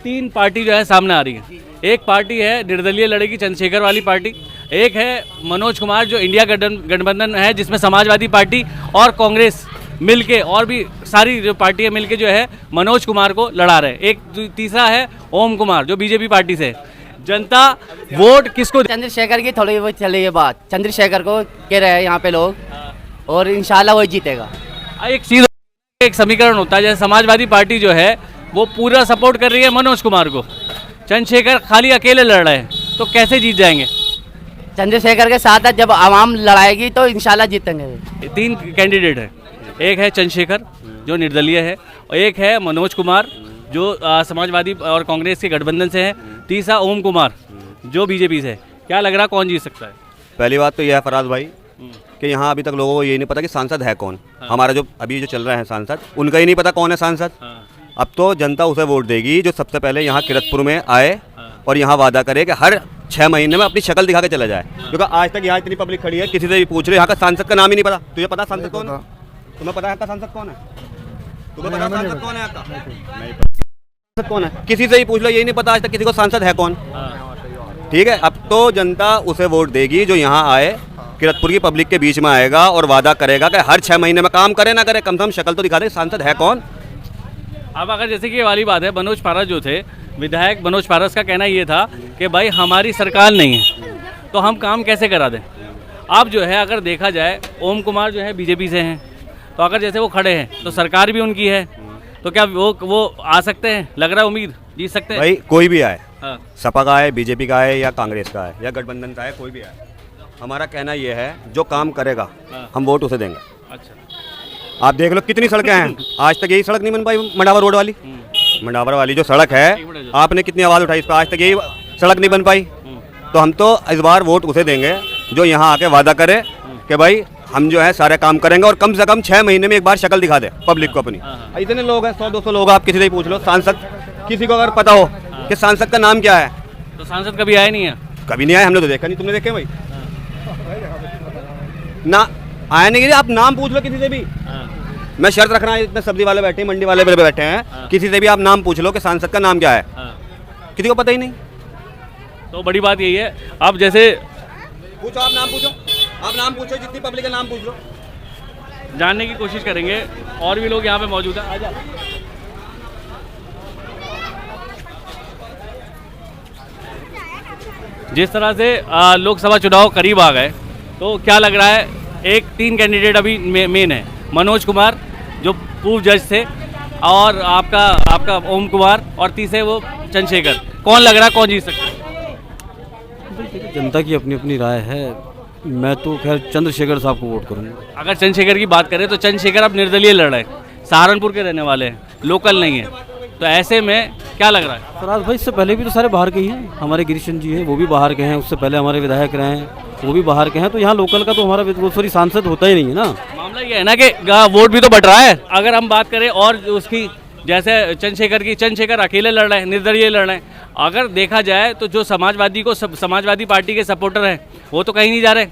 तीन पार्टी जो है सामने आ रही है। एक पार्टी है निर्दलीय लड़ेगी चंद्रशेखर वाली पार्टी, एक है मनोज कुमार जो इंडिया गठबंधन है जिसमें समाजवादी पार्टी और कांग्रेस मिलके और भी सारी जो पार्टियां मिलके जो है मनोज कुमार को लड़ा रहे हैं। एक तीसरा है ओम कुमार जो बीजेपी पार्टी से। जनता वोट किसको? चंद्रशेखर की थोड़ी वो चली है बात, चंद्रशेखर को कह रहे हैं यहाँ पे लोग और इंशाल्लाह वही जीतेगा। एक चीज, एक समीकरण होता है, जैसे समाजवादी पार्टी जो है वो पूरा सपोर्ट कर रही है मनोज कुमार को, चंद्रशेखर खाली अकेले लड़ रहे हैं, तो कैसे जीत जाएंगे? चंद्रशेखर के साथ जब आवाम लड़ाएगी तो इंशाल्लाह जीतेंगे। तीन कैंडिडेट है, एक है चंद्रशेखर जो निर्दलीय है, और एक है मनोज कुमार जो समाजवादी और कांग्रेस के गठबंधन से है, तीसरा ओम कुमार जो बीजेपी से है। क्या लग रहा कौन जीत सकता है? पहली बात तो यह है फराज भाई कि यहाँ अभी तक लोगों को ये नहीं पता कि सांसद है कौन। हमारा जो अभी जो चल रहे हैं सांसद, उनका ही नहीं पता कौन है सांसद। अब तो जनता उसे वोट देगी जो सबसे पहले यहाँ किरतपुर में आए और यहाँ वादा करे कि हर 6 महीने में अपनी शक्ल दिखा के चला जाए। क्योंकि आज तक यहाँ इतनी पब्लिक खड़ी है, किसी से भी पूछ रहे यहाँ का सांसद का नाम ही नहीं पता। तुझे पता सांसद कौन है? तुम्हें पता है का सांसद कौन है? तुम्हें पता सांसद कौन है? नहीं पता कौन है? किसी से ही पूछ लो, यही नहीं पता आज तक किसी को सांसद है कौन। ठीक है, अब तो जनता उसे वोट देगी जो यहाँ आए, किरतपुर की पब्लिक के बीच में आएगा और वादा करेगा कि हर 6 महीने में काम करे ना करे, कम से कम शक्ल तो दिखा दे सांसद है कौन। अब अगर जैसे कि ये वाली बात है, मनोज पारस जो थे, विधायक मनोज पारस का कहना ये था कि भाई हमारी सरकार नहीं है तो हम काम कैसे करा दें। अब जो है अगर देखा जाए ओम कुमार जो है बीजेपी से हैं, तो अगर जैसे वो खड़े हैं तो सरकार भी उनकी है, तो क्या वो आ सकते हैं? लग रहा है उम्मीद जीत सकते हैं? भाई कोई भी आए, हाँ। सपा का आए, बीजेपी का आए या कांग्रेस का आए या गठबंधन का आए, कोई भी आए, हमारा कहना ये है जो काम करेगा हम वोट उसे देंगे। अच्छा, आप देख लो कितनी सड़कें हैं, आज तक यही सड़क नहीं बन पाई। मंडावर रोड वाली, मंडावर वाली जो सड़क है, आपने कितनी आवाज़ उठाई इस पर, आज तक यही सड़क नहीं बन पाई। तो हम तो इस बार वोट उसे देंगे जो यहाँ आके वादा करे कि भाई हम जो है सारे काम करेंगे और कम से कम 6 महीने में एक बार शक्ल दिखा दे पब्लिक को अपनी। इतने लोग हैं, 100-200 लोग, आप किसी से ही पूछ लो सांसद, किसी को अगर पता हो कि सांसद का नाम क्या है। तो सांसद कभी आए नहीं है? कभी नहीं आए, हमने तो देखा नहीं। तुमने देखे भाई? ना आए नहीं, आप नाम पूछ लो किसी से भी। मैं शर्त रख रहा हूँ, इतने सब्जी वाले बैठे हैं, मंडी वाले बैठे हैं, किसी से भी आप नाम पूछ लो कि सांसद का नाम क्या है, किसी को पता ही नहीं। तो बड़ी बात यही है, अब जैसे पूछो, आप नाम पूछो, आप नाम पूछो, जितनी पब्लिक का नाम पूछ लो। जानने की कोशिश करेंगे, और भी लोग यहाँ पे मौजूद हैं। आजा। जिस तरह से लोकसभा चुनाव करीब आ गए, तो क्या लग रहा है? एक 3 कैंडिडेट अभी मेन है, मनोज कुमार जो पूर्व जज थे, और आपका ओम कुमार, और तीसरे वो चंद्रशेखर। कौन लग रहा है कौन जीत सकता है? जनता की अपनी अपनी राय है। मैं तो खैर चंद्रशेखर साहब को वोट करूंगा। अगर चंद्रशेखर की बात करें तो चंद्रशेखर अब निर्दलीय लड़ रहे हैं, सहारनपुर के रहने वाले हैं, लोकल नहीं है, तो ऐसे में क्या लग रहा है? फराज भाई, इससे पहले भी तो सारे बाहर के ही हैं। हमारे गिरीशन जी हैं, वो भी बाहर के हैं। उससे पहले हमारे विधायक रहे हैं, वो भी बाहर के हैं। तो यहाँ लोकल का तो हमारा सांसद होता ही नहीं है ना। मामला ये है ना कि वोट भी तो बढ़ रहा है। अगर हम बात करें और उसकी, जैसे चंद्रशेखर अकेले लड़ रहे हैं, निर्दलीय लड़ रहे हैं। अगर देखा जाए तो जो समाजवादी पार्टी के सपोर्टर हैं वो तो कहीं नहीं जा रहे,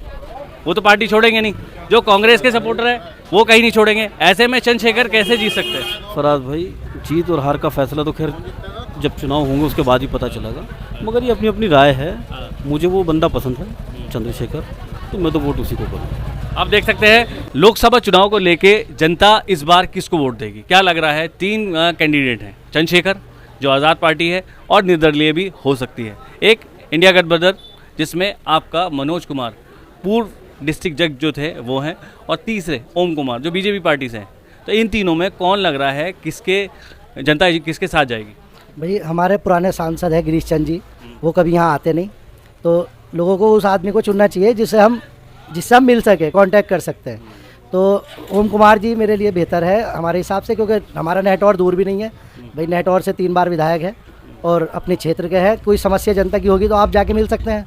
वो तो पार्टी छोड़ेंगे नहीं। जो कांग्रेस के सपोर्टर हैं वो कहीं नहीं छोड़ेंगे। ऐसे में चंद्रशेखर कैसे जीत सकते हैं? फराज भाई, जीत और हार का फैसला तो खैर जब चुनाव होंगे उसके बाद ही पता चलेगा, मगर ये अपनी अपनी राय है। मुझे वो बंदा पसंद है चंद्रशेखर, तो मैं तो वोट उसी को करूँगा। आप देख सकते हैं लोकसभा चुनाव को लेके जनता इस बार किसको वोट देगी, क्या लग रहा है? 3 कैंडिडेट हैं, चंद्रशेखर जो आज़ाद पार्टी है और निर्दलीय भी हो सकती है, एक इंडिया गठबंधन जिसमें आपका मनोज कुमार पूर्व डिस्ट्रिक्ट जज जो थे वो हैं, और तीसरे ओम कुमार जो बीजेपी पार्टी से हैं। तो इन तीनों में कौन लग रहा है जनता किसके साथ जाएगी? भाई हमारे पुराने सांसद हैं गिरीश चंद जी, वो कभी यहाँ आते नहीं, तो लोगों को उस आदमी को चुनना चाहिए जिससे हम मिल सके, कांटेक्ट कर सकते हैं। तो ओम कुमार जी मेरे लिए बेहतर है हमारे हिसाब से, क्योंकि हमारा नेटवर्क दूर भी नहीं है भाई, नेटवर्क से 3 बार विधायक है और अपने क्षेत्र के हैं। कोई समस्या जनता की होगी तो आप जाके मिल सकते हैं,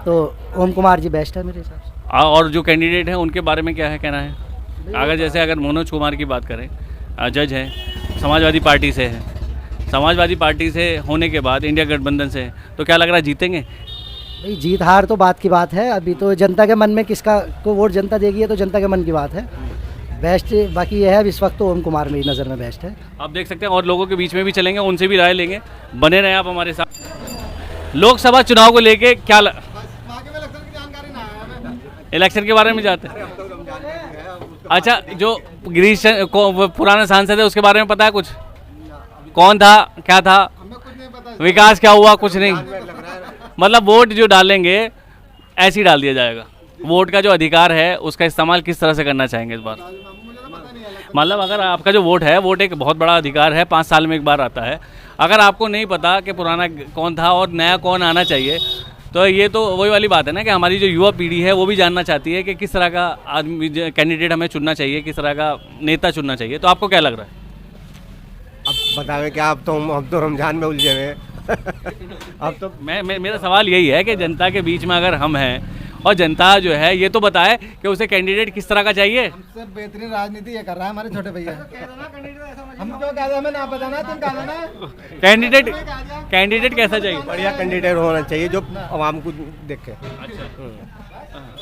तो ओम कुमार जी बेस्ट है मेरे हिसाब से। और जो कैंडिडेट हैं उनके बारे में क्या है कहना है? अगर मनोज कुमार की बात करें, जज हैं, समाजवादी पार्टी से है, समाजवादी पार्टी से होने के बाद इंडिया गठबंधन से है, तो क्या लग रहा है जीतेंगे? भाई जीत हार तो बात की बात है, अभी तो जनता के मन में किसका को वोट जनता देगी है तो जनता के मन की बात है। बेस्ट बाकी ये है, इस वक्त तो ओम कुमार मेरी नज़र में बेस्ट है। आप देख सकते हैं और लोगों के बीच में भी चलेंगे, उनसे भी राय लेंगे। बने रहें आप हमारे साथ। लोकसभा चुनाव को लेके क्या इलेक्शन के बारे में जाते हैं? अच्छा, जो गिरीश पुराना सांसद है उसके बारे में पता है कुछ? कौन था, क्या था, विकास क्या हुआ? कुछ नहीं। मतलब वोट जो डालेंगे ऐसे ही डाल दिया जाएगा। वोट का जो अधिकार है उसका इस्तेमाल किस तरह से करना चाहेंगे इस बार? मतलब अगर आपका जो वोट है, वोट एक बहुत बड़ा अधिकार है, 5 साल में एक बार आता है। अगर आपको नहीं पता कि पुराना कौन था और नया कौन आना चाहिए, तो ये तो वही वाली बात है ना कि हमारी जो युवा पीढ़ी है वो भी जानना चाहती है कि किस तरह का आदमी कैंडिडेट हमें चुनना चाहिए, किस तरह का नेता चुनना चाहिए। तो आपको क्या लग रहा है? अब बतावे क्या, अब तो रमजान में उलझे हुए हैं। अब तो मेरा सवाल यही है कि जनता के बीच में अगर हम हैं और जनता जो है ये तो बताए कि उसे कैंडिडेट किस तरह का चाहिए। सर बेहतरीन राजनीति ये कर रहा है हमारे छोटे भैया। हम क्यों कह रहे, हमें ना पता ना, तुम कह रहे ना कैंडिडेट कैसा चाहिए? बढ़िया कैंडिडेट होना चाहिए जो आवाम को देखे।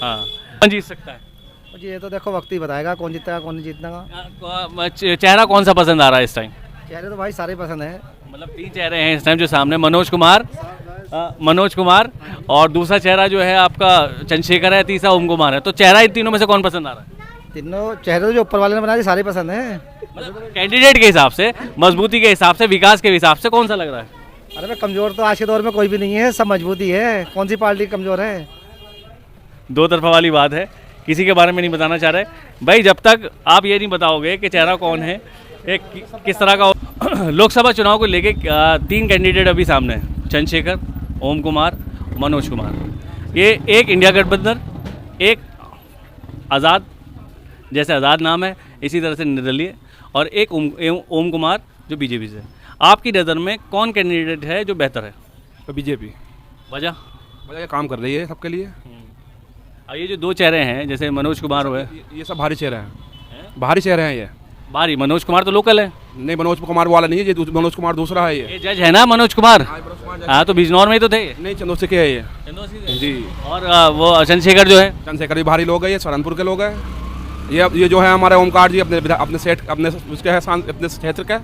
हाँ, कौन जीत सकता है? जी ये तो देखो वक्त ही बताएगा कौन जीतेगा कौन नहीं जीतेगा। चेहरा कौन सा पसंद आ रहा है इस टाइम? चेहरे तो भाई सारे पसंद है। मतलब 3 चेहरे हैं इस टाइम जो सामने, मनोज कुमार और दूसरा चेहरा जो है आपका चंद्रशेखर है, तीसरा ओम कुमार है। तो चेहरा इन तीनों में से कौन पसंद आ रहा है? तीनों चेहरे तो जो ऊपर वाले ने बनाए सारे पसंद हैं। मतलब कैंडिडेट के हिसाब से, मजबूती के हिसाब से, विकास के हिसाब से कौन सा लग रहा है? अरे भाई कमजोर तो आज के दौर में कोई भी नहीं है, सब मजबूती है। कौन सी पार्टी कमजोर है? दो तरफा वाली बात है, किसी के बारे में नहीं बताना चाह रहे भाई। जब तक आप ये नहीं बताओगे कि चेहरा कौन है, एक किस तरह का। लोकसभा चुनाव को लेके 3 कैंडिडेट अभी सामने हैं, चंद्रशेखर, ओम कुमार, मनोज कुमार। ये एक इंडिया गठबंधन, एक आज़ाद, जैसे आज़ाद नाम है इसी तरह से निर्दलीय, और एक ओम कुमार जो बीजेपी से। आपकी नज़र में कौन कैंडिडेट है जो बेहतर है? तो बीजेपी वजह काम कर रही है सबके लिए। और ये जो 2 चेहरे हैं जैसे मनोज कुमार हुए, ये सब भारी चेहरे हैं, भारी चेहरे हैं ये। भारी मनोज कुमार तो लोकल है। नहीं, मनोज कुमार वाला नहीं है ये, मनोज कुमार दूसरा है ये जज है ना मनोज कुमार। हाँ, तो बिजनौर में ही तो थे। नहीं, चंदोसी के है ये जी। और वो चंद्रशेखर जो है, चंद्रशेखर भी भारी लोग हैं, ये सहारनपुर के लोग हैं। ये जो है हमारे ओमकार जी अपने सेठ अपने उसके है अपने क्षेत्र के।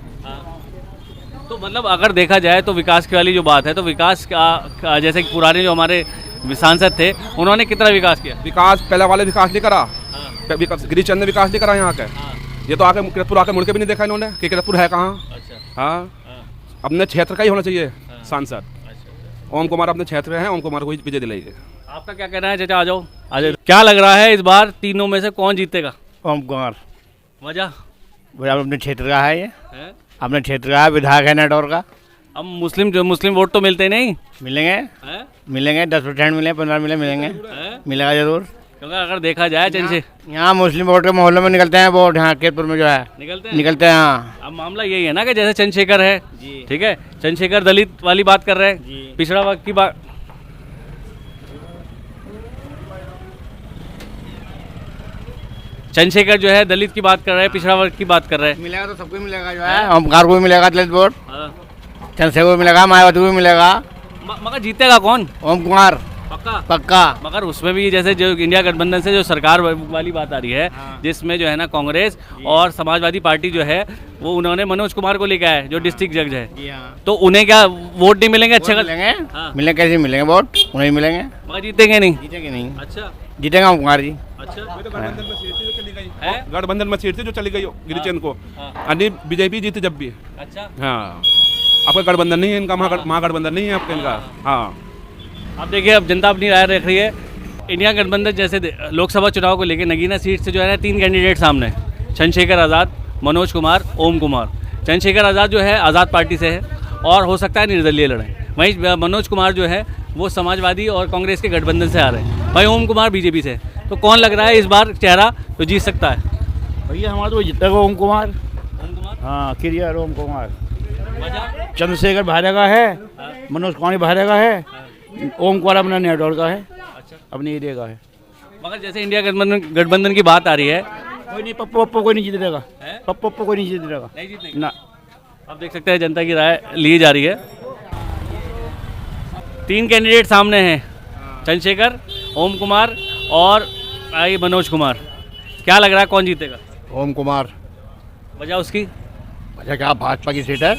तो मतलब अगर देखा जाए तो विकास की वाली जो बात है, तो विकास का जैसे कि पुराने जो हमारे सांसद थे उन्होंने कितना विकास किया? विकास पहले वाले विकास नहीं करा, गिरीश चंद ने विकास नहीं करा यहाँ के। ये तो आके किरतपुर आके मुड़ के भी नहीं देखा इन्होंने कि किरतपुर है कहाँ। अच्छा। हाँ, अपने क्षेत्र का ही होना चाहिए सांसद। ओम कुमार अपने क्षेत्र हैं, ओम कुमार को ही विजय दिलाइए। आपका क्या कहना है चाचा? आ जाओ। क्या लग रहा है इस बार तीनों में से कौन जीतेगा? ओम कुमार। वजह अपने क्षेत्र का है, ये अपने क्षेत्र का विधायक है नेटवर्क का। अब मुस्लिम वोट तो मिलते नहीं। मिलेंगे 10% मिले, 15 मिलेंगे, मिलेगा जरूर। क्योंकि अगर देखा जाए यहाँ मुस्लिम वोट के माहौल में निकलते हैं वोट, यहाँ केतपुर में जो है निकलते हैं। हाँ, अब मामला यही है ना कि जैसे चंद्रशेखर है, ठीक है, चंद्रशेखर दलित वाली बात कर रहे हैं, पिछड़ा वर्ग की बात। चंद्रशेखर जो है दलित की बात कर रहे हैं, पिछड़ा वर्ग की बात कर रहे हैं। मिलेगा तो सबको मिलेगा, जो है ओमकार को भी मिलेगा दलित वोट, चंद्रशेखर को मिलेगा, मायावती को भी मिलेगा। मगर जीतेगा कौन? ओम कुमार पक्का। मगर उसमें भी जैसे जो इंडिया गठबंधन से जो सरकार वाली बात आ रही है, जिसमें जो है ना कांग्रेस और समाजवादी पार्टी जो है वो उन्होंने मनोज कुमार को लेकर आए जो डिस्ट्रिक्ट जज है। तो उन्हें क्या वोट नहीं मिलेंगे? अच्छे मिलेंगे। मिलेंगे कैसे मिलेंगे वोट? उन्हें मिलेंगे। मगर जीतेंगे नहीं। अच्छा, जीतेगा ओम कुमार जी। अच्छा, गठबंधन में सीट थी जो चली गई गिरिचंद को, बीजेपी जीती जब भी। अच्छा, हाँ, आपका गठबंधन नहीं है इनका, महागठबंधन नहीं है आपका इनका। हाँ, अब देखिए, अब जनता अपनी राय रख रही है। इंडिया गठबंधन जैसे लोकसभा चुनाव को लेकर नगीना सीट से जो है ना 3 कैंडिडेट सामने, चंद्रशेखर आज़ाद, मनोज कुमार, ओम कुमार। चंद्रशेखर आज़ाद जो है आज़ाद पार्टी से है और हो सकता है निर्दलीय लड़े। वहीं मनोज कुमार जो है वो समाजवादी और कांग्रेस के गठबंधन से आ रहे हैं। वहीं ओम कुमार बीजेपी से। तो कौन लग रहा है इस बार चेहरा तो जीत सकता है? भैया हमारा तो जीतेगा ओम कुमार। हाँ, क्लियर ओम कुमार। चंद्रशेखर भारे का है, मनोज कुमार भारे का है, ओम कुमार अपना नेटवर्क का है। अच्छा, अपने एरिया का है। मगर जैसे इंडिया गठबंधन की बात आ रही है, कोई नहीं, पप्पू कोई नहीं जीतेगा, पप्पू कोई नहीं जीतेगा ना। आप देख सकते हैं जनता की राय ली जा रही है। 3 कैंडिडेट सामने हैं, चंद्रशेखर, ओम कुमार और मनोज कुमार। क्या लग रहा है कौन जीतेगा? ओम कुमार। वजह उसकी वजह क्या, भाजपा की सीट है।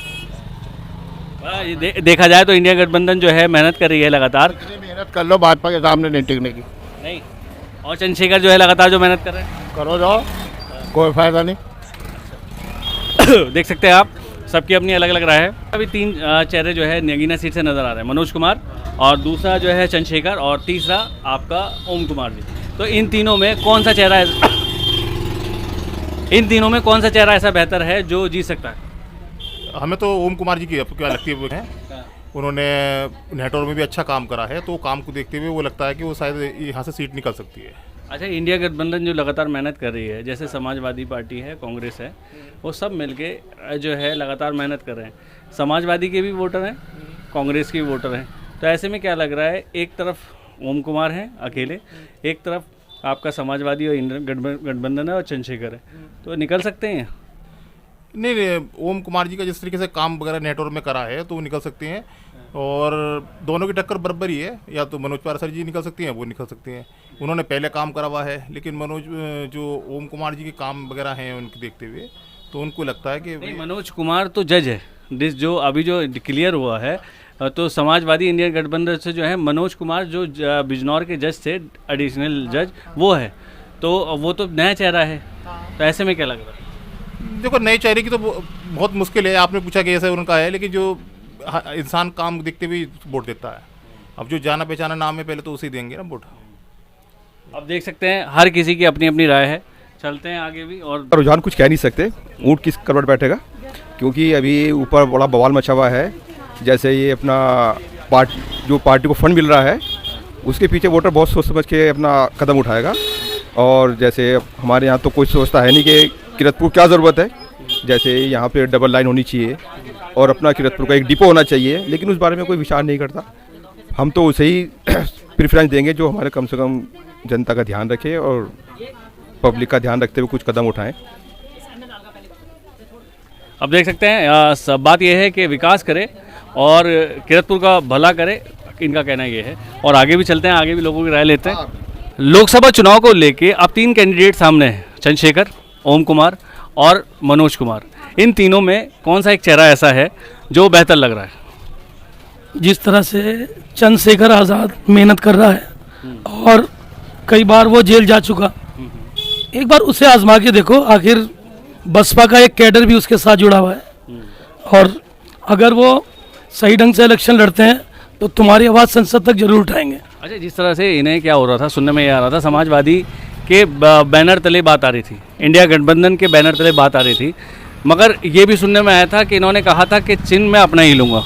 देखा जाए तो इंडिया गठबंधन जो है मेहनत कर रही है लगातार। मेहनत कर लो, भाजपा के सामने नहीं टिकने की। नहीं, और चंद्रशेखर जो है लगातार जो मेहनत कर रहे हैं। करो जाओ, कोई फायदा नहीं। देख सकते हैं आप, सबकी अपनी अलग अलग राय है। अभी 3 चेहरे जो है नगीना सीट से नजर आ रहे हैं, मनोज कुमार, और दूसरा जो है चंद्रशेखर, और तीसरा आपका ओम कुमार जी। तो इन तीनों में कौन सा चेहरा ऐसा बेहतर है जो जीत सकता है? हमें तो ओम कुमार जी की क्या लगती है, उन्होंने नेटवर्क में भी अच्छा काम करा है, तो काम को देखते हुए वो लगता है कि वो शायद यहाँ से सीट निकल सकती है। अच्छा, इंडिया गठबंधन जो लगातार मेहनत कर रही है, जैसे समाजवादी पार्टी है, कांग्रेस है, वो सब मिलके जो है लगातार मेहनत कर रहे हैं। समाजवादी के भी वोटर हैं, कांग्रेस के भी वोटर हैं। तो ऐसे में क्या लग रहा है, एक तरफ ओम कुमार हैं अकेले, एक तरफ आपका समाजवादी और इंडियन गठबंधन है और चंद्रशेखर है, तो निकल सकते हैं? नहीं, ओम कुमार जी का जिस तरीके से काम वगैरह नेटवर्क में करा है तो वो निकल सकते हैं, और दोनों की टक्कर बराबर ही है। या तो मनोज पारसर जी निकल सकती हैं, वो निकल सकते हैं, उन्होंने पहले काम करा हुआ है। लेकिन मनोज जो ओम कुमार जी के काम वगैरह हैं उनके देखते हुए, तो उनको लगता है कि मनोज कुमार तो जज है, जो अभी जो क्लियर हुआ है, तो समाजवादी इंडियन गठबंधन से जो है मनोज कुमार जो बिजनौर के जज थे, एडिशनल जज, वो है, तो वो तो नया चेहरा है। तो ऐसे में क्या लग रहा है? देखो, नए चेहरे की तो बहुत मुश्किल है। आपने पूछा कि ऐसा उनका है, लेकिन जो इंसान काम देखते हुए वोट देता है, अब जो जाना पहचाना नाम है पहले तो उसे देंगे ना वोट। अब देख सकते हैं हर किसी की अपनी अपनी राय है। चलते हैं आगे भी। और रुझान कुछ कह नहीं सकते, ऊँट किस करवट बैठेगा, क्योंकि अभी ऊपर बड़ा बवाल मचा हुआ है। जैसे ये अपना जो पार्टी को फंड मिल रहा है, उसके पीछे वोटर बहुत सोच समझ के अपना कदम उठाएगा। और जैसे हमारे यहाँ तो कोई सोचता है नहीं कि किरतपुर क्या ज़रूरत है, जैसे यहाँ पे डबल लाइन होनी चाहिए और अपना किरतपुर का एक डिपो होना चाहिए, लेकिन उस बारे में कोई विचार नहीं करता। हम तो उसे ही प्रेफरेंस देंगे जो हमारे कम से कम जनता का ध्यान रखे और पब्लिक का ध्यान रखते हुए कुछ कदम उठाएं। अब देख सकते हैं सब बात यह है कि विकास करे और किरतपुर का भला करे, इनका कहना ये है। और आगे भी चलते हैं, आगे भी लोगों की राय लेते हैं। लोकसभा चुनाव को लेके अब 3 कैंडिडेट सामने हैं, चंद्रशेखर, ओम कुमार और मनोज कुमार। इन तीनों में कौन सा एक चेहरा ऐसा है जो बेहतर लग रहा है? जिस तरह से चंद्रशेखर आज़ाद मेहनत कर रहा है और कई बार वो जेल जा चुका, एक बार उसे आजमा के देखो, आखिर बसपा का एक कैडर भी उसके साथ जुड़ा हुआ है, और अगर वो सही ढंग से इलेक्शन लड़ते हैं तो तुम्हारी आवाज़ संसद तक जरूर उठाएंगे। अच्छा, जिस तरह से इन्हें क्या हो रहा था, सुनने में ये आ रहा था, समाजवादी के बैनर तले बात आ रही थी, इंडिया गठबंधन के बैनर तले बात आ रही थी, मगर ये भी सुनने में आया था कि इन्होंने कहा था कि चिन्ह मैं अपना ही लूँगा,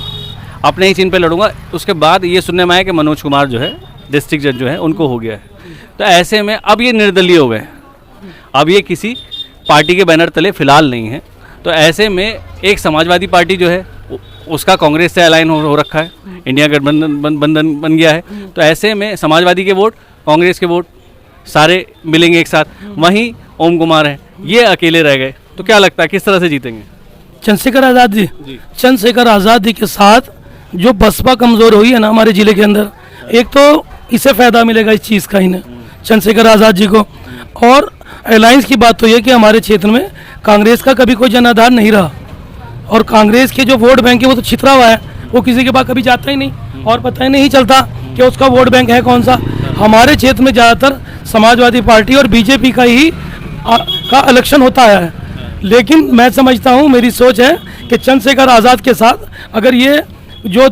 अपने ही चिन्ह पे लड़ूंगा। उसके बाद ये सुनने में आया कि मनोज कुमार जो है डिस्ट्रिक्ट जज जो है उनको हो गया है। तो ऐसे में अब ये निर्दलीय हो गए, अब ये किसी पार्टी के बैनर तले फिलहाल नहीं है। तो ऐसे में एक समाजवादी पार्टी जो है उसका कांग्रेस से अलाइन हो रखा है, इंडिया गठबंधन बन गया है। तो ऐसे में समाजवादी के वोट, कांग्रेस के वोट सारे मिलेंगे एक साथ। वहीं ओम कुमार है, ये अकेले रह गए। तो क्या लगता है किस तरह से जीतेंगे? चंद्रशेखर आज़ाद जी, चंद्रशेखर आज़ाद जी के साथ जो बसपा कमज़ोर हुई है ना हमारे ज़िले के अंदर, एक तो इसे फ़ायदा मिलेगा इस चीज़ का ही ना चंद्रशेखर आज़ाद जी को। और अलायंस की बात तो ये कि हमारे क्षेत्र में कांग्रेस का कभी कोई जनाधार नहीं रहा, और कांग्रेस के जो वोट बैंक है वो तो छितरा हुआ है, वो किसी के पास कभी जाता ही नहीं और पता ही नहीं चलता कि उसका वोट बैंक है कौन सा। हमारे क्षेत्र में ज़्यादातर समाजवादी पार्टी और बीजेपी का ही का इलेक्शन होता है। लेकिन मैं समझता हूँ, मेरी सोच है कि चंद्रशेखर आज़ाद के साथ अगर ये जो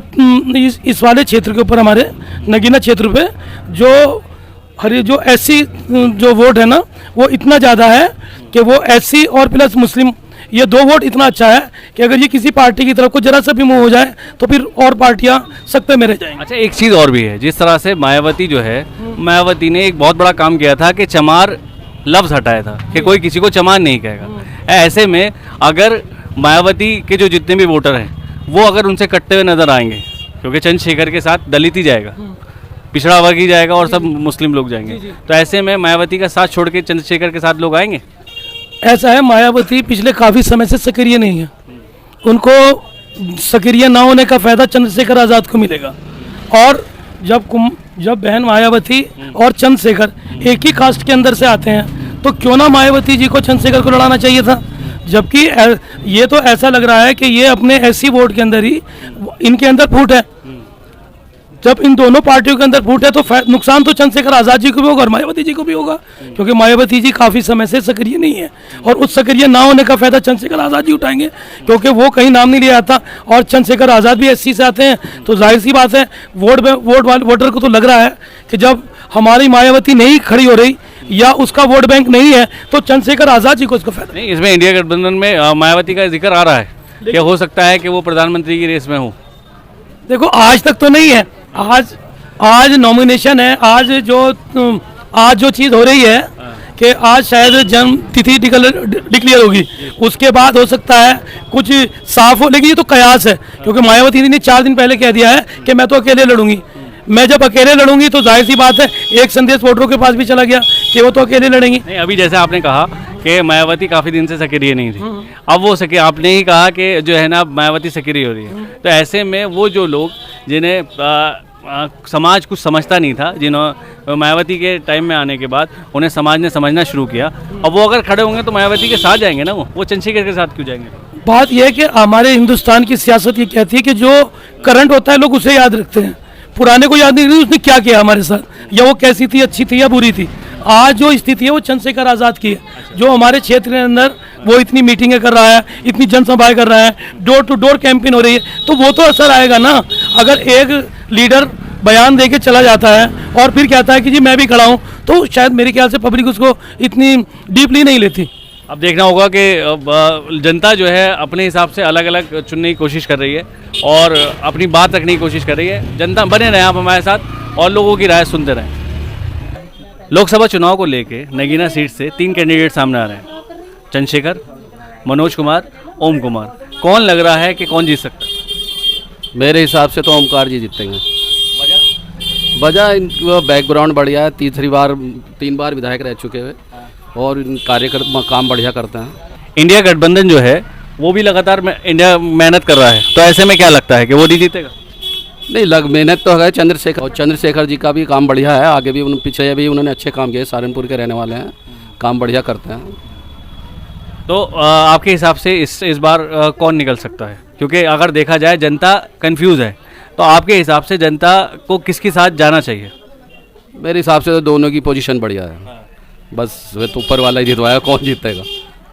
इस वाले क्षेत्र के ऊपर, हमारे नगीना क्षेत्र पे जो एससी जो वोट है ना, वो इतना ज़्यादा है कि वो एससी और प्लस मुस्लिम, ये 2 वोट इतना अच्छा है कि अगर ये किसी पार्टी की तरफ को जरा सा भी मुँह हो जाए तो फिर और पार्टियां सकते में रह जाएंगी। अच्छा, एक चीज़ और भी है, जिस तरह से मायावती जो है, मायावती ने एक बहुत बड़ा काम किया था कि चमार लफ्ज़ हटाया था कि कोई किसी को चमार नहीं कहेगा। ऐसे में अगर मायावती के जो जितने भी वोटर हैं वो अगर उनसे कटते हुए नजर आएंगे, क्योंकि चंद्रशेखर के साथ दलित ही जाएगा, पिछड़ा वर्ग ही जाएगा और सब मुस्लिम लोग जाएंगे, तो ऐसे में मायावती का साथ छोड़ के चंद्रशेखर के साथ लोग आएंगे। ऐसा है, मायावती पिछले काफ़ी समय से सक्रिय नहीं है, उनको सक्रिय ना होने का फ़ायदा चंद्रशेखर आज़ाद को मिलेगा। और जब बहन मायावती और चंद्रशेखर एक ही कास्ट के अंदर से आते हैं तो क्यों ना मायावती जी को चंद्रशेखर को लड़ाना चाहिए था। जबकि ये तो ऐसा लग रहा है कि ये अपने एससी वोट के अंदर ही इनके अंदर फूट है। जब इन दोनों पार्टियों के अंदर फूट है तो नुकसान तो चंद्रशेखर आज़ाद जी को भी होगा और मायावती जी को भी होगा, क्योंकि मायावती जी काफ़ी समय से सक्रिय नहीं है और उस सक्रिय ना होने का फायदा चंद्रशेखर आज़ाद जी उठाएंगे, क्योंकि वो कहीं नाम नहीं लिया जाता और चंद्रशेखर आज़ाद भी एससी से आते हैं। तो जाहिर सी बात है वोटर को तो लग रहा है कि जब हमारी मायावती नहीं खड़ी हो रही या उसका वोट बैंक नहीं है तो चंद्रशेखर आज़ाद जी को इसका फायदा नहीं। इसमें इंडिया गठबंधन में मायावती का जिक्र आ रहा है कि हो सकता है कि वो प्रधानमंत्री की रेस में हो। देखो आज तक तो नहीं है, आज नॉमिनेशन है, आज जो चीज़ हो रही है कि आज शायद जन्म तिथि डिक्लेयर होगी, उसके बाद हो सकता है कुछ साफ हो, लेकिन ये तो कयास है क्योंकि मायावती ने 4 दिन पहले कह दिया है कि मैं तो अकेले लड़ूंगी। मैं जब अकेले लड़ूंगी तो जाहिर सी बात है एक संदेश वोटरों के पास भी चला गया कि वो तो अकेले लड़ेंगी। नहीं, अभी जैसे आपने कहा कि मायावती काफ़ी दिन से सक्रिय नहीं थी, अब वो आपने ही कहा कि जो है ना मायावती सक्रिय हो रही है, तो ऐसे में वो जो लोग जिन्हें समाज कुछ समझता नहीं था, जिन्होंने मायावती के टाइम में आने के बाद उन्हें समाज ने समझना शुरू किया, अब वो अगर खड़े होंगे तो मायावती के साथ जाएंगे ना, वो चंद्रशेखर के साथ क्यों जाएंगे? बात यह है कि हमारे हिंदुस्तान की सियासत ये कहती है कि जो करंट होता है लोग उसे याद रखते हैं, पुराने को याद नहीं रखते उसने क्या किया हमारे साथ, या वो कैसी थी, अच्छी थी या बुरी थी। आज जो स्थिति है वो चंद्रशेखर आज़ाद की है, जो हमारे क्षेत्र के अंदर वो इतनी मीटिंगें कर रहा है, इतनी जनसभाएं कर रहा है, डोर टू डोर कैंपेन हो रही है, तो वो तो असर आएगा ना। अगर एक लीडर बयान दे के चला जाता है और फिर कहता है कि जी मैं भी खड़ा हूँ, तो शायद मेरे ख्याल से पब्लिक उसको इतनी डीपली नहीं लेती। अब देखना होगा कि जनता जो है अपने हिसाब से अलग अलग चुनने की कोशिश कर रही है और अपनी बात रखने की कोशिश कर रही है। जनता बने रहे आप हमारे साथ और लोगों की राय सुनते रहें। लोकसभा चुनाव को लेके नगीना सीट से 3 कैंडिडेट सामने आ रहे हैं, चंद्रशेखर, मनोज कुमार, ओम कुमार। कौन लग रहा है कि कौन जीत सकता है? मेरे हिसाब से तो ओमकार जी जीतेंगे। वजह इनका बैकग्राउंड बढ़िया है, 3 बार विधायक रह चुके हैं और कार्यकर्ता काम बढ़िया करते हैं। इंडिया गठबंधन जो है वो भी लगातार इंडिया मेहनत कर रहा है, तो ऐसे में क्या लगता है कि वो नहीं जीतेगा? नहीं, मेहनत तो है चंद्रशेखर, और चंद्रशेखर जी का भी काम बढ़िया है, आगे भी पीछे भी उन्होंने अच्छे काम किए, सहारनपुर के रहने वाले हैं, काम बढ़िया करते हैं। तो आपके हिसाब से इस बार कौन निकल सकता है? क्योंकि अगर देखा जाए जनता कंफ्यूज है, तो आपके हिसाब से जनता को किसके साथ जाना चाहिए? मेरे हिसाब से तो दोनों की पोजीशन बढ़िया है, बस तो ऊपर वाला ही जितवाया, कौन जीतेगा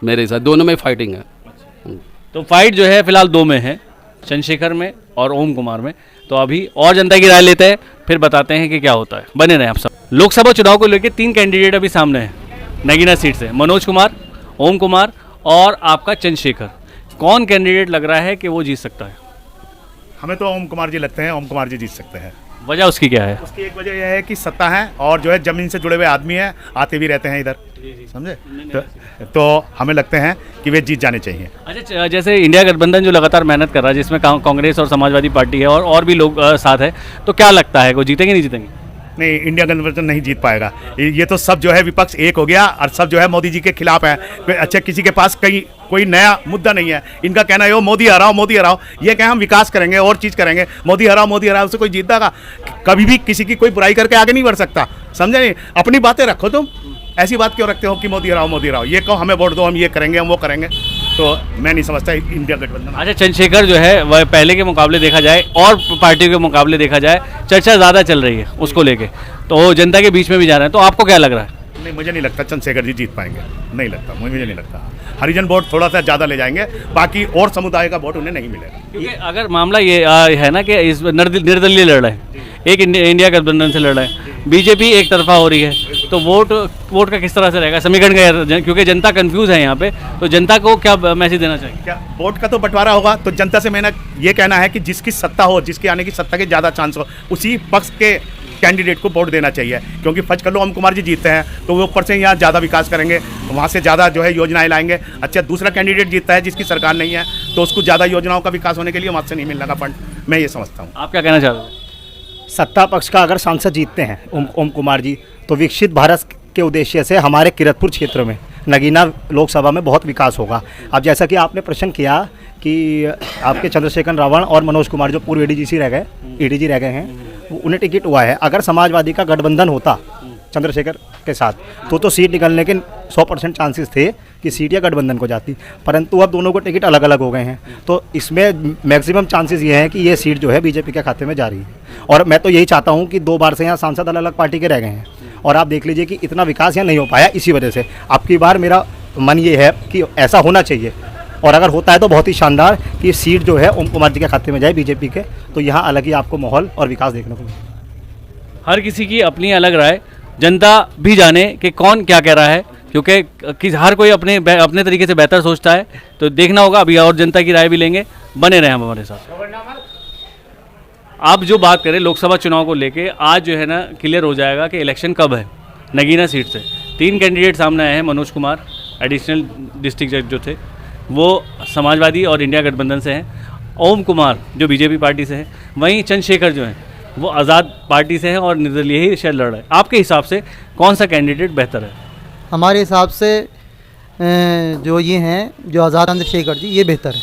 मेरे हिसाब दोनों में फाइटिंग है। तो फाइट जो है फिलहाल 2 में है, चंद्रशेखर में और ओम कुमार में। तो अभी और जनता की राय लेते हैं, फिर बताते हैं कि क्या होता है। बने रहें आप सब। लोकसभा चुनाव को लेकर 3 कैंडिडेट अभी सामने हैं नगीना सीट से, मनोज कुमार, ओम कुमार और आपका चंद्रशेखर। कौन कैंडिडेट लग रहा है कि वो जीत सकता है? हमें तो ओम कुमार जी लगते हैं, ओम कुमार जी जीत सकते हैं। वजह उसकी क्या है? उसकी एक वजह यह है कि सत्ता है और जो है जमीन से जुड़े हुए आदमी हैं, आते भी रहते हैं इधर, समझे? तो हमें लगते हैं कि वे जीत जाने चाहिए। अच्छा, जैसे इंडिया गठबंधन जो लगातार मेहनत कर रहा है, जिसमें कांग्रेस और समाजवादी पार्टी है और भी लोग साथ है, तो क्या लगता है वो जीतेंगे नहीं जीतेंगे? नहीं, इंडिया गठबंधन नहीं जीत पाएगा। ये तो सब जो है विपक्ष एक हो गया और सब जो है मोदी जी के खिलाफ है। अच्छा, किसी के पास कोई नया मुद्दा नहीं है। इनका कहना है वो मोदी हराओ, मोदी हराओ। ये क्या हम विकास करेंगे और चीज़ करेंगे, मोदी हराओ, मोदी हराओ से कोई जीतेगा? कभी भी किसी की कोई बुराई करके आगे नहीं बढ़ सकता, समझे नहीं? अपनी बातें रखो तुम, ऐसी बात क्यों रखते हो कि मोदी हराओ, मोदी हराओ? ये कहो हमें वोट दो, हम ये करेंगे, हम वो करेंगे, तो मैं नहीं समझता इंडिया गठबंधन। अच्छा, चंद्रशेखर जो है वह पहले के मुकाबले देखा जाए और पार्टियों के मुकाबले देखा जाए, चर्चा ज़्यादा चल रही है उसको लेके, तो जनता के बीच में भी जा रहे हैं, तो आपको क्या लग रहा है? नहीं, मुझे नहीं लगता चंद्रशेखर जी जीत पाएंगे, नहीं लगता, मुझे नहीं लगता। हरिजन वोट थोड़ा सा ज़्यादा ले जाएंगे, बाकी और समुदाय का वोट उन्हें नहीं मिलेगा। क्योंकि अगर मामला ये है ना कि इस निर्दलीय लड़ रहे हैं, एक इंडिया गठबंधन से लड़ रहे हैं, बीजेपी एक तरफा हो रही है, तो वोट का किस तरह से रहेगा समीकरण का? क्योंकि जनता कंफ्यूज है यहाँ पे, तो जनता को क्या मैसेज देना चाहिए? क्या वोट का तो बंटवारा होगा, तो जनता से मैंने ये कहना है कि जिसकी सत्ता हो, जिसके आने की सत्ता के ज़्यादा चांस हो, उसी पक्ष के कैंडिडेट को वोट देना चाहिए। क्योंकि फर्ज कर लो ओम कुमार जी जीतते हैं तो वो ऊपर से यहाँ ज़्यादा विकास करेंगे, वहाँ से ज़्यादा जो है योजनाएं लाएंगे। अच्छा, दूसरा कैंडिडेट जीतता है जिसकी सरकार नहीं है, तो उसको ज़्यादा योजनाओं का विकास होने के लिए वहाँ से नहीं मिलने का फंड, मैं ये समझता हूँ। आप क्या कहना चाहते हैं? सत्ता पक्ष का अगर सांसद जीतते हैं ओम कुमार जी, तो विकसित भारत के उद्देश्य से हमारे किरतपुर क्षेत्र में नगीना लोकसभा में बहुत विकास होगा। अब जैसा कि आपने प्रश्न किया कि आपके चंद्रशेखर रावण और मनोज कुमार जो पूर्व एडीजी रह गए हैं, उन्हें टिकट हुआ है। अगर समाजवादी का गठबंधन होता चंद्रशेखर के साथ, तो सीट निकलने के 100% चांसेस थे कि सीट या गठबंधन को जाती, परंतु अब दोनों को टिकट अलग अलग हो गए हैं, तो इसमें मैक्सिमम चांसेस ये हैं कि ये सीट जो है बीजेपी के खाते में जा रही है। और मैं तो यही चाहता हूँ कि 2 बार से यहाँ सांसद अलग अलग पार्टी के रह गए हैं, और आप देख लीजिए कि इतना विकास यहाँ नहीं हो पाया इसी वजह से। अब की बार मेरा मन ये है कि ऐसा होना चाहिए, और अगर होता है तो बहुत ही शानदार कि सीट जो है ओम कुमार जी के खाते में जाए बीजेपी के, तो यहाँ अलग ही आपको माहौल और विकास देखने को मिलेगा। हर किसी की अपनी अलग राय, जनता भी जाने कि कौन क्या कह रहा है, क्योंकि हर कोई अपने तरीके से बेहतर सोचता है। तो देखना होगा अभी, और जनता की राय भी लेंगे। बने रहें हम हमारे साथ। आप जो बात करें लोकसभा चुनाव को लेके, आज जो है ना क्लियर हो जाएगा कि इलेक्शन कब है। नगीना सीट से 3 कैंडिडेट सामने आए हैं। मनोज कुमार एडिशनल डिस्ट्रिक्ट जज जो थे वो समाजवादी और इंडिया गठबंधन से हैं। ओम कुमार जो बीजेपी पार्टी से हैं। वहीं चंद्रशेखर जो हैं वो आज़ाद पार्टी से हैं और निर्दलीय ही शायद लड़ रहे हैं। आपके हिसाब से कौन सा कैंडिडेट बेहतर है? हमारे हिसाब से जो ये हैं, जो आज़ाद चंद्रशेखर जी, ये बेहतर है।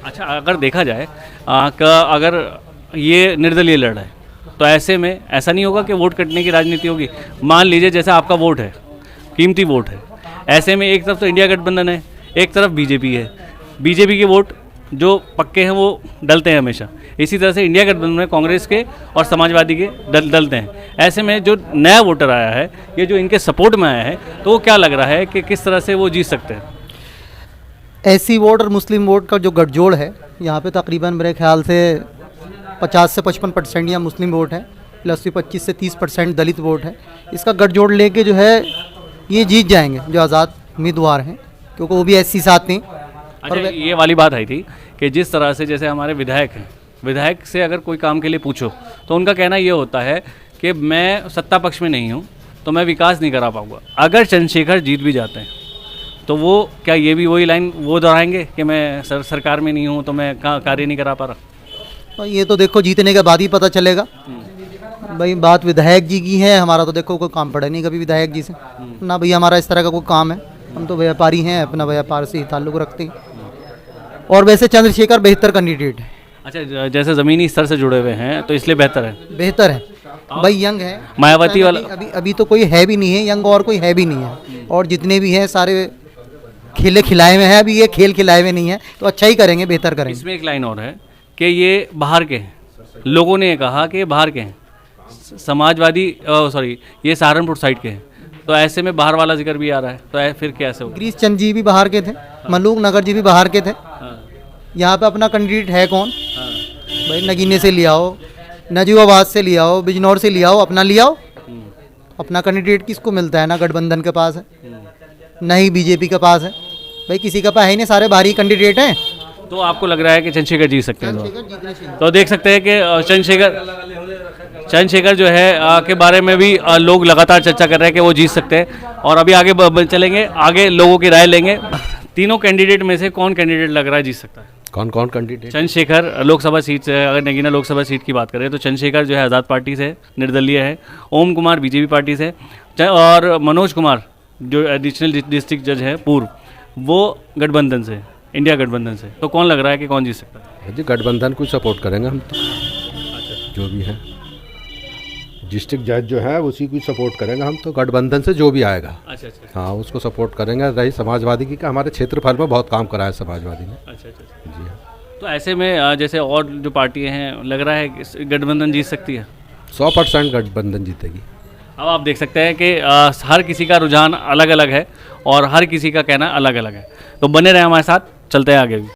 अच्छा, अगर देखा जाए अगर ये निर्दलीय लड़ रहा है तो ऐसे में ऐसा नहीं होगा कि वोट कटने की राजनीति होगी? मान लीजिए जैसा आपका वोट है, कीमती वोट है, ऐसे में एक तरफ तो इंडिया गठबंधन है, एक तरफ बीजेपी है। बीजेपी के वोट जो पक्के हैं वो डलते हैं हमेशा, इसी तरह से इंडिया गठबंधन में कांग्रेस के और समाजवादी के डलते हैं। ऐसे में जो नया वोटर आया है, ये जो इनके सपोर्ट में आया है, तो वो क्या लग रहा है कि किस तरह से वो जीत सकते हैं? एससी वोट और मुस्लिम वोट का जो गठजोड़ है, यहाँ पे तकरीबन मेरे ख्याल से 50 से 55% या मुस्लिम वोट है, प्लस 25 से 30% दलित वोट है। इसका गठजोड़ लेके जो है ये जीत जाएंगे जो आज़ाद उम्मीदवार हैं, क्योंकि वो भी एससी साथ हैं। अच्छा, ये वाली बात आई थी कि जिस तरह से जैसे हमारे विधायक हैं, विधायक से अगर कोई काम के लिए पूछो तो उनका कहना ये होता है कि मैं सत्ता पक्ष में नहीं हूँ तो मैं विकास नहीं करा पाऊँगा। अगर चंद्रशेखर जीत भी जाते हैं तो वो क्या ये भी वही लाइन वो दोहराएंगे कि मैं सरकार में नहीं हूँ तो मैं कार्य नहीं करा पा रहा? ये तो देखो जीतने के बाद ही पता चलेगा। भाई बात विधायक जी की है, हमारा तो देखो कोई काम पड़ा नहीं कभी विधायक जी से ना। भैया हमारा इस तरह का कोई काम है, हम तो व्यापारी हैं, अपना व्यापार से ही ताल्लुक़ रखते हैं। और वैसे चंद्रशेखर बेहतर कैंडिडेट है। अच्छा, जैसे ज़मीनी स्तर से जुड़े हुए हैं तो इसलिए बेहतर है। बेहतर है भाई, यंग है। मायावती वाला अभी तो कोई है भी नहीं है यंग, और कोई है भी नहीं है, और जितने भी हैं सारे खेले खिलाए में हैं। अभी ये खेल खिलाए में नहीं है, तो अच्छा ही करेंगे, बेहतर करेंगे। इसमें एक लाइन और है कि ये बाहर के हैं, लोगों ने कहा कि ये बाहर के हैं, समाजवादी सॉरी ये सहारनपुर साइड के हैं, तो ऐसे में बाहर वाला जिक्र भी आ रहा है, तो फिर कैसे होगा? गिरीश चंद जी भी बाहर के थे, मलूक नगर जी भी बाहर के थे। यहाँ पे अपना कैंडिडेट है कौन? भाई नगीने से ले आओ, नजीबाबाद से ले आओ, बिजनौर से ले आओ, अपना ले आओ। अपना कैंडिडेट किसको मिलता है? ना गठबंधन के पास है, ना ही बीजेपी के पास है। भाई किसी के पास है ही नहीं, सारे बाहरी कैंडिडेट हैं। तो आपको लग रहा है कि चंद्रशेखर जीत सकते हैं? तो देख सकते हैं कि चंद्रशेखर जो है के बारे में भी लोग लगातार चर्चा कर रहे हैं कि वो जीत सकते हैं। और अभी आगे चलेंगे, आगे लोगों की राय लेंगे। तीनों कैंडिडेट में से कौन कैंडिडेट लग रहा है जीत सकता है? कौन कौन कैंडिडेट? चंद्रशेखर लोकसभा सीट से, अगर नगीना लोकसभा सीट की बात करें तो चंद्रशेखर जो है आज़ाद पार्टी से, निर्दलीय है। ओम कुमार बीजेपी पार्टी से, और मनोज कुमार जो एडिशनल डिस्ट्रिक्ट जज है पूर्व, वो गठबंधन से, इंडिया गठबंधन से। तो कौन लग रहा है कि कौन जीत सकता है? जी गठबंधन को सपोर्ट करेंगे हम तो, जो भी है डिस्ट्रिक्ट जज जो है उसी को सपोर्ट करेंगे हम तो, गठबंधन से जो भी आएगा। अच्छा। हाँ, उसको सपोर्ट करेंगे। रही समाजवादी की, हमारे क्षेत्रफल में बहुत काम करा है समाजवादी ने। अच्छा। जी हाँ। तो ऐसे में जैसे और जो पार्टियां हैं, लग रहा है कि गठबंधन जीत सकती है? 100% गठबंधन जीतेगी। अब आप देख सकते हैं कि हर किसी का रुझान अलग अलग है और हर किसी का कहना अलग अलग है। तो बने रहे हमारे साथ, चलते हैं आगे भी।